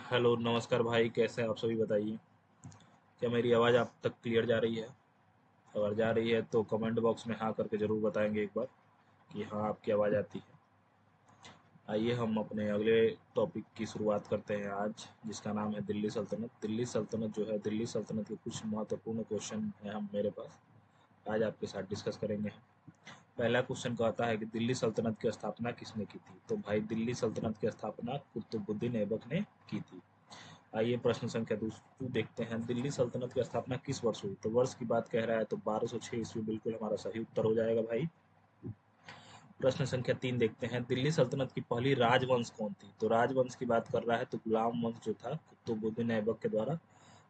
Hello, नमस्कार भाई, कैसे हैं आप सभी बताइए। क्या मेरी आवाज़ आप तक क्लियर जा रही है? अगर जा रही है तो कमेंट बॉक्स में हाँ करके ज़रूर बताएंगे एक बार कि हाँ आपकी आवाज़ आती है। आइए हम अपने अगले टॉपिक की शुरुआत करते हैं आज, जिसका नाम है दिल्ली सल्तनत। दिल्ली सल्तनत जो है, दिल्ली सल्तनत के कुछ महत्वपूर्ण क्वेश्चन हैं हम मेरे पास, आज आपके साथ डिस्कस करेंगे हम। पहला क्वेश्चन कहता है कि दिल्ली सल्तनत की स्थापना किसने की थी? तो भाई दिल्ली सल्तनत की स्थापना कुतुबुद्दीन ऐबक ने की थी। आइए प्रश्न संख्या 2 देखते हैं। दिल्ली सल्तनत की स्थापना किस वर्ष हुई? तो वर्ष की बात कह रहा है तो 1206 ईस्वी बिल्कुल हमारा सही उत्तर हो जाएगा भाई। प्रश्न संख्या 3 देखते हैं। दिल्ली सल्तनत की पहली राजवंश कौन थी? तो राजवंश की बात कर रहा है तो गुलाम वंश जो था कुतुबुद्दीन ऐबक के द्वारा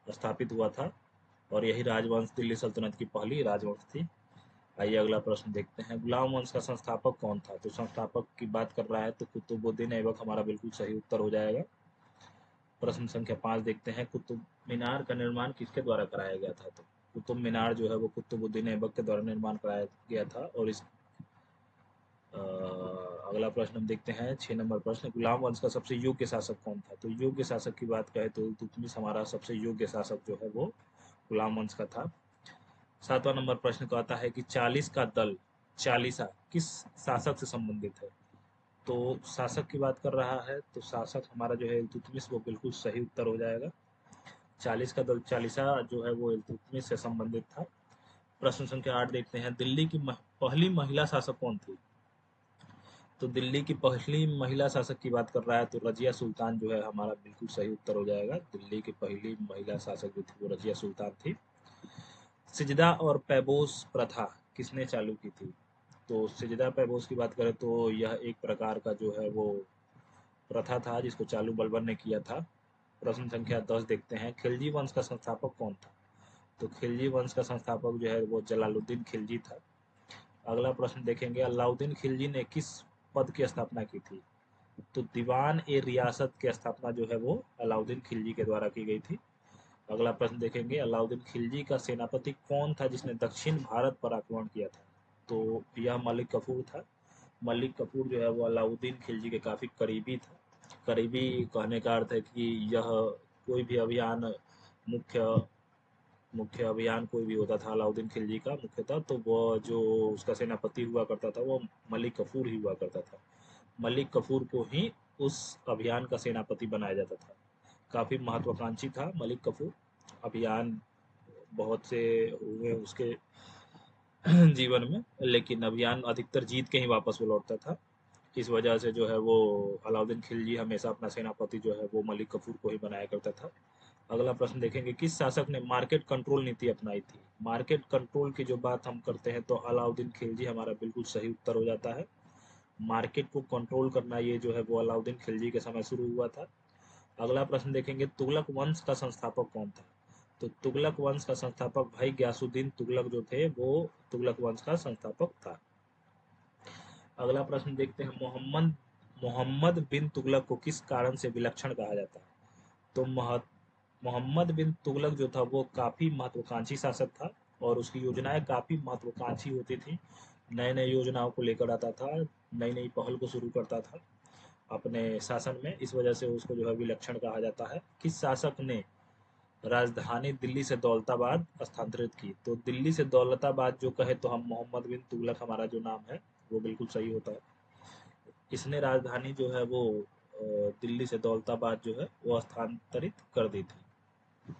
स्थापित हुआ था, और यही राजवंश दिल्ली सल्तनत की पहली राजवंश थी। आइए अगला प्रश्न देखते हैं। गुलाम वंश का संस्थापक कौन था? तो संस्थापक की बात कर रहा है तो कुतुबुद्दीन ऐबक हमारा बिल्कुल सही उत्तर हो जाएगा। प्रश्न संख्या 5 देखते हैं। कुतुब मीनार का निर्माण किसके द्वारा कराया गया था? तो कुतुब मीनार जो है वो कुतुबुद्दीन ऐबक के द्वारा निर्माण कराया गया था। और इस अगला प्रश्न हम देखते हैं, 6 नंबर प्रश्न। गुलाम वंश का सबसे योग्य शासक कौन था? तो योग्य शासक की बात करें तो इल्तुतमिश हमारा सबसे योग्य शासक जो है वो गुलाम वंश का था। 7वां नंबर प्रश्न कहता है कि 40 का दल चालीसा किस शासक से संबंधित है? तो शासक की बात कर रहा है तो शासक हमारा जो है इल्तुतमिश, वो बिल्कुल सही उत्तर हो जाएगा। 40 का दल चालीसा जो है वो इल्तुतमिश से संबंधित था। प्रश्न संख्या 8 देखते हैं। दिल्ली की पहली महिला शासक कौन थी? तो दिल्ली की पहली महिला शासक की बात कर रहा है तो रजिया सुल्तान जो है हमारा बिल्कुल सही उत्तर हो जाएगा। दिल्ली की पहली महिला शासक जो थी वो रजिया सुल्तान थी। सिजदा और पैबोस प्रथा किसने चालू की थी? तो सिजदा पैबोस की बात करें तो यह एक प्रकार का जो है वो प्रथा था जिसको चालू बलबन ने किया था। प्रश्न संख्या 10 देखते हैं। खिलजी वंश का संस्थापक कौन था? तो खिलजी वंश का संस्थापक जो है वो जलालुद्दीन खिलजी था। अगला प्रश्न देखेंगे। अलाउद्दीन खिलजी ने किस पद की स्थापना की थी? तो दीवान ए रियासत की स्थापना जो है वो अलाउद्दीन खिलजी के द्वारा की गई थी। अगला प्रश्न देखेंगे। अलाउद्दीन खिलजी का सेनापति कौन था जिसने दक्षिण भारत पर आक्रमण किया था? तो यह मलिक कफूर था। मलिक कफूर जो है वो अलाउद्दीन खिलजी के काफ़ी करीबी था। करीबी कहने का अर्थ है कि यह कोई भी अभियान, मुख्य मुख्य अभियान कोई भी होता था अलाउद्दीन खिलजी का मुख्यतः, तो वो जो उसका सेनापति हुआ करता था वो मलिक कफूर ही हुआ करता था। मलिक कफूर को ही उस अभियान का सेनापति बनाया जाता था। काफ़ी महत्वाकांक्षी था मलिक कफूर। अभियान बहुत से हुए उसके जीवन में, लेकिन अभियान अधिकतर जीत के ही वापस वो लौटता था। इस वजह से जो है वो अलाउद्दीन खिलजी हमेशा अपना सेनापति जो है वो मलिक कफूर को ही बनाया करता था। अगला प्रश्न देखेंगे। किस शासक ने मार्केट कंट्रोल नीति अपनाई थी? मार्केट कंट्रोल की जो बात हम करते हैं तो अलाउद्दीन खिलजी हमारा बिल्कुल सही उत्तर हो जाता है। मार्केट को कंट्रोल करना ये जो है वो अलाउद्दीन खिलजी के समय शुरू हुआ था। अगला प्रश्न देखेंगे। तुगलक वंश का संस्थापक कौन था? तो तुगलक वंश का संस्थापक भाई गयासुद्दीन तुगलक जो थे वो तुगलक वंश का संस्थापक था। अगला प्रश्न देखते हैं। मोहम्मद मोहम्मद बिन तुगलक को किस कारण से विलक्षण कहा जाता है? तो मोहम्मद बिन तुगलक जो था वो काफ़ी महत्वाकांक्षी शासक था, और उसकी योजनाएं काफ़ी महत्वाकांक्षी होती थी। नए नए योजनाओं को लेकर आता था, नई नई पहल को शुरू करता था अपने शासन में। इस वजह से उसको जो है विलक्षण कहा जाता है। किस शासक ने राजधानी दिल्ली से दौलताबाद स्थानांतरित की? तो दिल्ली से दौलताबाद जो कहे तो हम मोहम्मद बिन तुगलक हमारा जो नाम है वो बिल्कुल सही होता है। इसने राजधानी जो है वो दिल्ली से दौलताबाद जो है वो स्थानांतरित कर दी थी।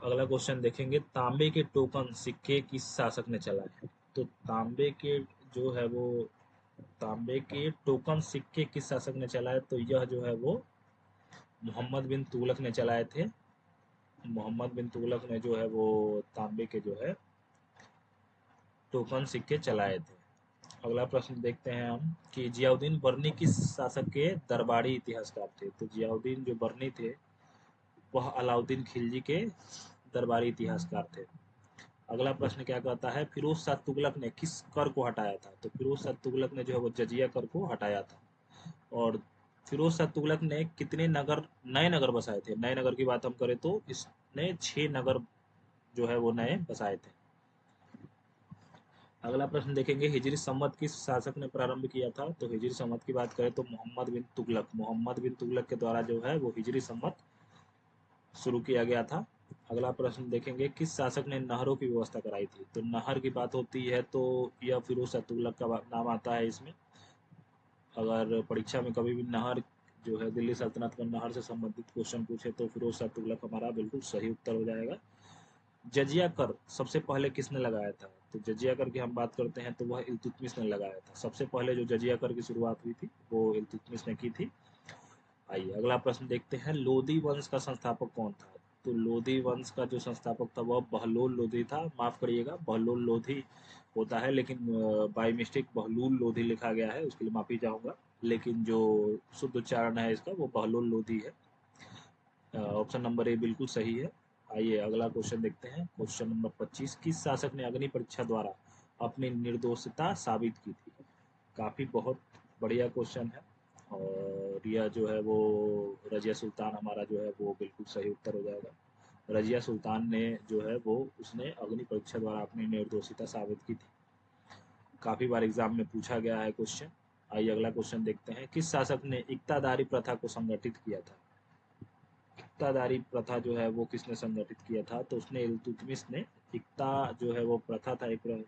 अगला क्वेश्चन देखेंगे। तांबे के टोकन सिक्के किस शासक ने चलाए? तो तांबे के जो है वो तांबे के टोकन सिक्के किस शासक ने चलाए? तो यह जो है वो मोहम्मद बिन तुगलक ने चलाए थे। मोहम्मद बिन तुगलक ने जो है वो तांबे के जो है टोकन सिक्के चलाए थे। अगला प्रश्न देखते हैं हम कि जियाउद्दीन बर्नी किस शासक के दरबारी इतिहासकार थे? तो जियाउद्दीन जो बर्नी थे वह अलाउद्दीन खिलजी के दरबारी इतिहासकार थे। अगला प्रश्न क्या कहता है। फिरोज शाह तुगलक ने किस कर को हटाया था? तो फिरोज शाह तुगलक ने जो है वो जजिया कर को हटाया था। और फिरोज शाह तुगलक ने कितने नए नगर बसाए थे? नए नगर की बात हम करें तो इसने 6 नगर जो है वो नए बसाए थे। अगला प्रश्न देखेंगे, हिजरी संवत किस शासक ने प्रारंभ किया था? तो हिजरी संवत की बात करें तो मोहम्मद बिन तुगलक के द्वारा जो है वो हिजरी संवत शुरू किया गया था। अगला प्रश्न देखेंगे, किस शासक ने नहरों की व्यवस्था कराई थी? तो नहर की बात होती है तो यह फिरोज शाह तुगलक का नाम आता है इसमें। अगर परीक्षा में कभी भी नहर जो है दिल्ली सल्तनत में नहर से संबंधित क्वेश्चन पूछे तो फिरोज शाह तुगलक हमारा बिल्कुल सही उत्तर हो जाएगा। जजिया कर सबसे पहले किसने लगाया था? तो जजिया कर की हम बात करते हैं तो वह इल्तुतमिश ने लगाया था। सबसे पहले जो जजिया कर की शुरुआत हुई थी वो इल्तुतमिश ने की थी। आइए अगला प्रश्न देखते हैं, लोधी वंश का संस्थापक कौन था? तो लोधी वंश का जो संस्थापक था वह बहलोल लोधी था। माफ करिएगा, बहलोल लोधी होता है लेकिन बाई मिस्टेक बहलूल लोधी लिखा गया है, उसके लिए माफी चाहूंगा। लेकिन जो शुद्ध उच्चारण है इसका वो बहलोल लोधी है। ऑप्शन नंबर ए बिल्कुल सही है। आइए अगला क्वेश्चन देखते हैं, क्वेश्चन नंबर 25, किस शासक ने अग्नि परीक्षा द्वारा अपनी निर्दोषिता साबित की थी? काफी बहुत बढ़िया क्वेश्चन है और यह जो है वो रजिया सुल्तान हमारा जो है वो बिल्कुल सही उत्तर हो जाएगा। रजिया सुल्तान ने जो है वो उसने अग्नि परीक्षा द्वारा अपनी निर्दोषिता साबित की थी। काफी बार एग्जाम में पूछा गया है क्वेश्चन। आइए अगला क्वेश्चन देखते हैं, किस शासक ने इक्तादारी प्रथा को संगठित किया था? इक्तादारी प्रथा जो है वो किसने संगठित किया था? तो उसने इल्तुतमिश ने। इक्ता जो है वो प्रथा था एक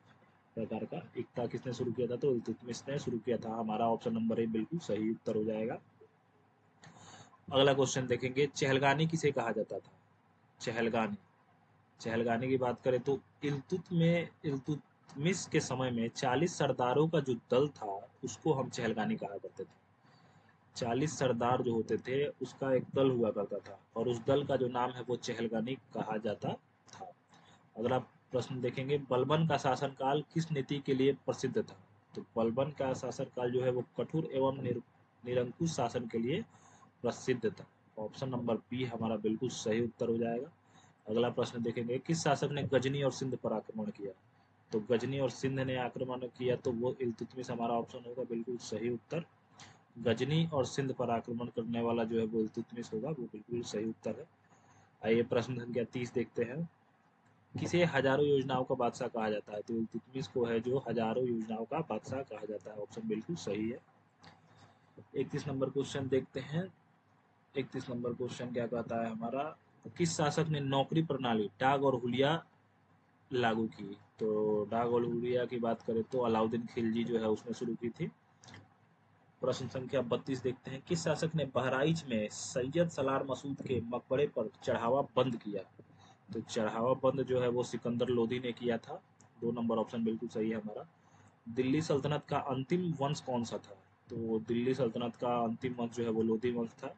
प्रकार का, इक्ता किसने शुरू किया था? तो इल्तुतमिश ने शुरू किया था। हमारा ऑप्शन नंबर ए बिल्कुल सही उत्तर हो जाएगा। अगला क्वेश्चन देखेंगे, चहलगानी किसे कहा जाता था? चहलगानी चहलगानी की बात करें तो इल्तुतमिश के समय में 40 सरदारों का जो दल था उसको हम चहलगानी कहा करते थे। 40 सरदार जो होते थे उसका एक दल हुआ करता था और उस दल का जो नाम है वो चहलगानी कहा जाता था। अगला प्रश्न देखेंगे, बलबन का शासनकाल किस नीति के लिए प्रसिद्ध था? तो बलबन का शासनकाल जो है वो कठोर एवं निरंकुश शासन के लिए प्रसिद्ध था। ऑप्शन नंबर बी हमारा बिल्कुल सही उत्तर हो जाएगा। अगला प्रश्न देखेंगे, किस शासक ने गजनी और सिंध पर आक्रमण किया? तो गजनी और सिंध ने आक्रमण किया तो वो इल्तुतमिश हमारा ऑप्शन होगा बिल्कुल सही उत्तर। गजनी और सिंध पर आक्रमण करने वाला जो है वो इल्तुतमिश होगा, वो बिल्कुल सही उत्तर है। आइए प्रश्न संख्या 30 देखते हैं, किसे हजारों योजनाओं का बादशाह कहा जाता है? तो इल्तुतमिश को है जो हजारों योजनाओं का बादशाह कहा जाता है। ऑप्शन बिल्कुल सही है। 31 नंबर क्वेश्चन देखते हैं। 31 नंबर क्वेश्चन क्या कहता है हमारा, किस शासक ने नौकरी प्रणाली डाक और हुलिया लागू की? तो डाक और हुलिया की बात करें तो अलाउद्दीन खिलजी जो है उसने शुरू की थी। प्रश्न संख्या 32 देखते हैं, किस शासक ने बहराइच में सैयद सलार मसूद के मकबरे पर चढ़ावा बंद किया? तो चढ़ावा बंद जो है वो सिकंदर लोधी ने किया था। 2 नंबर ऑप्शन बिल्कुल सही है हमारा। दिल्ली सल्तनत का अंतिम वंश कौन सा था? तो दिल्ली सल्तनत का अंतिम वंश जो है वो लोधी वंश था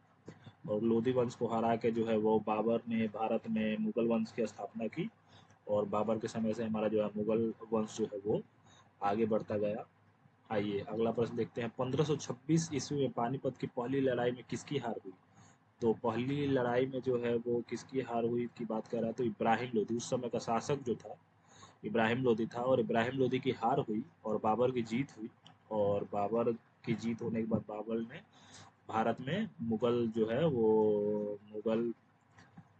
और लोधी वंश को हरा के जो है वो बाबर ने भारत में मुगल वंश की स्थापना की और बाबर के समय से हमारा जो है मुगल वंश जो है वो आगे बढ़ता गया। आइए अगला प्रश्न देखते हैं, 1526 ईस्वी में पानीपत की पहली लड़ाई में किसकी हार हुई? तो पहली लड़ाई में जो है वो किसकी हार हुई की बात कर रहा है तो इब्राहिम लोधी, उस समय का शासक जो था इब्राहिम लोधी था और इब्राहिम लोधी की हार हुई और बाबर की जीत हुई। और बाबर की जीत होने के बाद बाबर ने भारत में मुगल जो है वो मुगल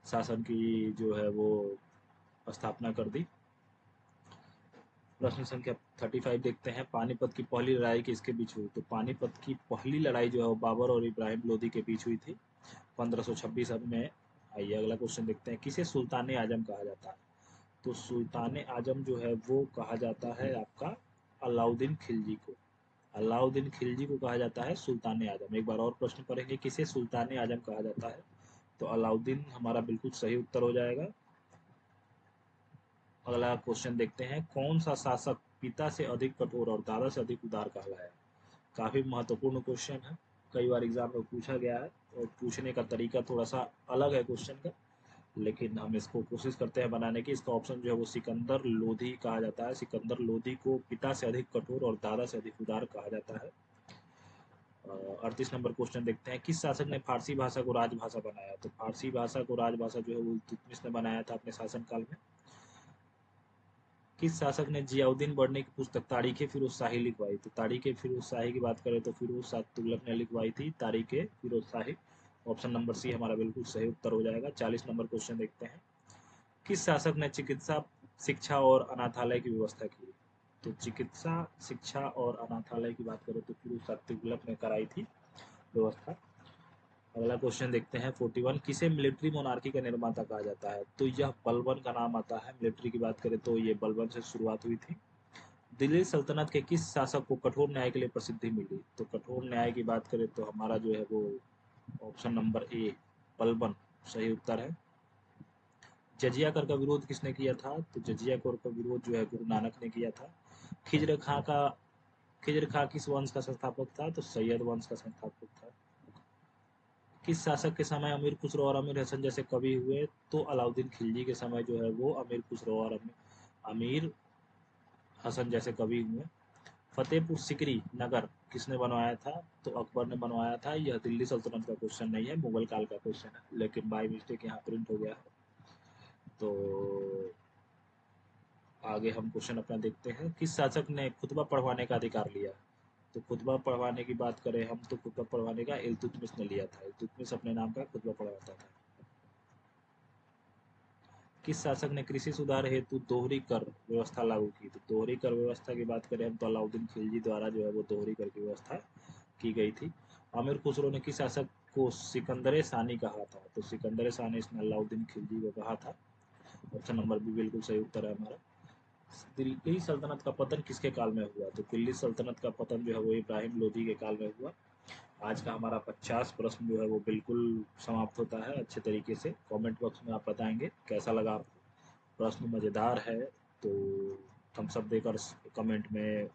शासन की जो है वो स्थापना कर दी। प्रश्न संख्या 35 देखते हैं, पानीपत की पहली लड़ाई किसके बीच हुई? तो पानीपत की पहली लड़ाई जो है वो बाबर और इब्राहिम लोधी के बीच हुई थी 1526 में। आइए अगला क्वेश्चन देखते हैं, किसे सुल्तान आजम कहा जाता है? तो सुल्तान आजम जो है वो कहा जाता है आपका अलाउद्दीन खिलजी को। अलाउद्दीन खिलजी को कहा जाता है सुल्तान आजम। एक बार और प्रश्न पढ़ेंगे, किसे सुल्तान आजम कहा जाता है? तो अलाउद्दीन हमारा बिल्कुल सही उत्तर हो जाएगा। अगला क्वेश्चन देखते हैं, कौन सा शासक पिता से अधिक कठोर और दादा से अधिक उदार कहलाया? काफी महत्वपूर्ण क्वेश्चन है, कई बार एग्जाम में पूछा गया है और पूछने का तरीका थोड़ा सा अलग है क्वेश्चन का, लेकिन हम इसको कोशिश करते हैं बनाने की। इसका ऑप्शन जो है वो सिकंदर लोधी कहा जाता है। सिकंदर लोधी को पिता से अधिक कठोर और दादा से अधिक उदार कहा जाता है। 38 नंबर क्वेश्चन देखते हैं, किस शासक ने फारसी भाषा को राजभाषा बनाया? तो फारसी भाषा को राजभाषा जो है वो इल्तुतमिश ने बनाया था अपने शासनकाल में। किस शासक ने जियाउद्दीन बढ़ने की पुस्तक तारीख फिरोज शाही लिखवाई? तो तारीख फिरोज शाही की बात करें तो फिरोज शाह तुगलक ने लिखवाई थी तारीख फिरोज शाही। ऑप्शन नंबर सी हमारा बिल्कुल सही उत्तर हो जाएगा। 40 नंबर क्वेश्चन देखते हैं, किस शासक ने चिकित्सा शिक्षा और अनाथालय की व्यवस्था की? तो चिकित्सा, शिक्षा और अनाथालय की बात करें तो गुरु तुगलक ने कराई थी व्यवस्था। अगला क्वेश्चन देखते हैं 41, किसे मिलिट्री मोनार्की का निर्माता कहा जाता है? तो यह बलबन का नाम आता है। मिलिट्री की बात करें तो ये बलबन से शुरुआत हुई थी। दिल्ली सल्तनत के किस शासक को कठोर न्याय के लिए प्रसिद्धि मिली? तो कठोर न्याय की बात करें तो हमारा जो है वो ऑप्शन नंबर ए बलबन सही उत्तर है। जजिया कर का विरोध किसने किया था? तो जजिया कर का विरोध जो है गुरु नानक ने किया था। खिजर खां किस वंश का संस्थापक था? तो सैयद वंश का संस्थापक था। किस शासक के समय अमीर खुसरो और अमीर हसन जैसे कवि हुए? तो अलाउद्दीन खिलजी के समय जो है वो अमीर खुसरो और अमीर हसन जैसे कवि हुए। फतेहपुर सिकरी नगर किसने बनवाया था? तो अकबर ने बनवाया था। यह दिल्ली सल्तनत का क्वेश्चन नहीं है, मुगल काल का क्वेश्चन है, लेकिन बाई मिस्टेक यहाँ प्रिंट हो गया है। तो आगे हम क्वेश्चन अपना देखते हैं। किस शासक ने खुतबा पढ़वाने का अधिकार लिया? तो खुतबा पढ़वाने की बात करें हम तो खुतबा पढ़वाने का इल्तुतमिश ने लिया था। इल्तुतमिश अपने नाम का खुतबा पढ़वाता था। किस शासक ने कृषि सुधार हेतु दोहरी कर व्यवस्था लागू की? तो दोहरी कर व्यवस्था की बात करें हम तो अलाउद्दीन खिलजी द्वारा जो है वो दोहरी कर की व्यवस्था की गई थी। अमीर खुसरो ने किस शासक को सिकंदर सानी कहा था? तो सिकंदर सानी इसने अलाउद्दीन खिलजी को कहा था। ऑप्शन नंबर बी बिल्कुल सही उत्तर है हमारा। दिल्ली सल्तनत का पतन किसके काल में हुआ? तो दिल्ली सल्तनत का पतन जो है वो इब्राहिम लोधी के काल में हुआ। आज का हमारा 50 प्रश्न जो है वो बिल्कुल समाप्त होता है अच्छे तरीके से। कमेंट बॉक्स में आप बताएंगे कैसा लगा आपको। प्रश्न मज़ेदार है तो थम्स अप देकर कमेंट में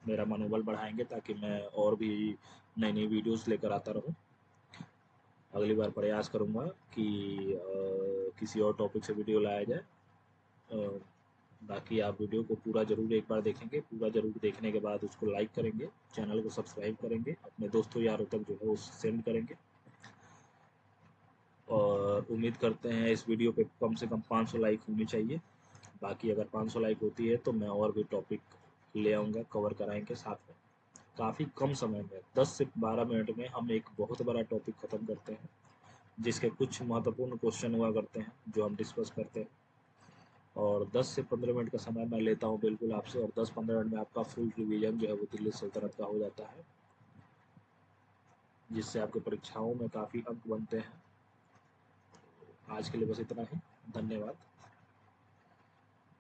मेरा मनोबल बढ़ाएंगे ताकि मैं और भी नई नई वीडियोस लेकर आता रहूं। अगली बार प्रयास करूंगा कि किसी और टॉपिक से वीडियो लाया जाए। अ, बाकी आप वीडियो को पूरा ज़रूर एक बार देखेंगे। पूरा ज़रूर देखने के बाद उसको लाइक करेंगे, चैनल को सब्सक्राइब करेंगे, अपने दोस्तों यारों तक जो है वो सेंड करेंगे। और उम्मीद करते हैं इस वीडियो पे कम से कम 500 लाइक होनी चाहिए। बाकी अगर 500 लाइक होती है तो मैं और भी टॉपिक ले आऊँगा, कवर कराएंगे साथ में। काफ़ी कम समय में 10 से 12 मिनट में हम एक बहुत बड़ा टॉपिक ख़त्म करते हैं, जिसके कुछ महत्वपूर्ण क्वेश्चन हुआ करते हैं जो हम डिस्कस करते हैं। और 10 से 15 मिनट का समय मैं लेता हूँ बिल्कुल आपसे, और 10-15 मिनट में आपका फुल रिवीजन जो है वो दिल्ली सल्तनत का हो जाता है, जिससे आपके परीक्षाओं में काफ़ी अंक बनते हैं। आज के लिए बस इतना ही। धन्यवाद।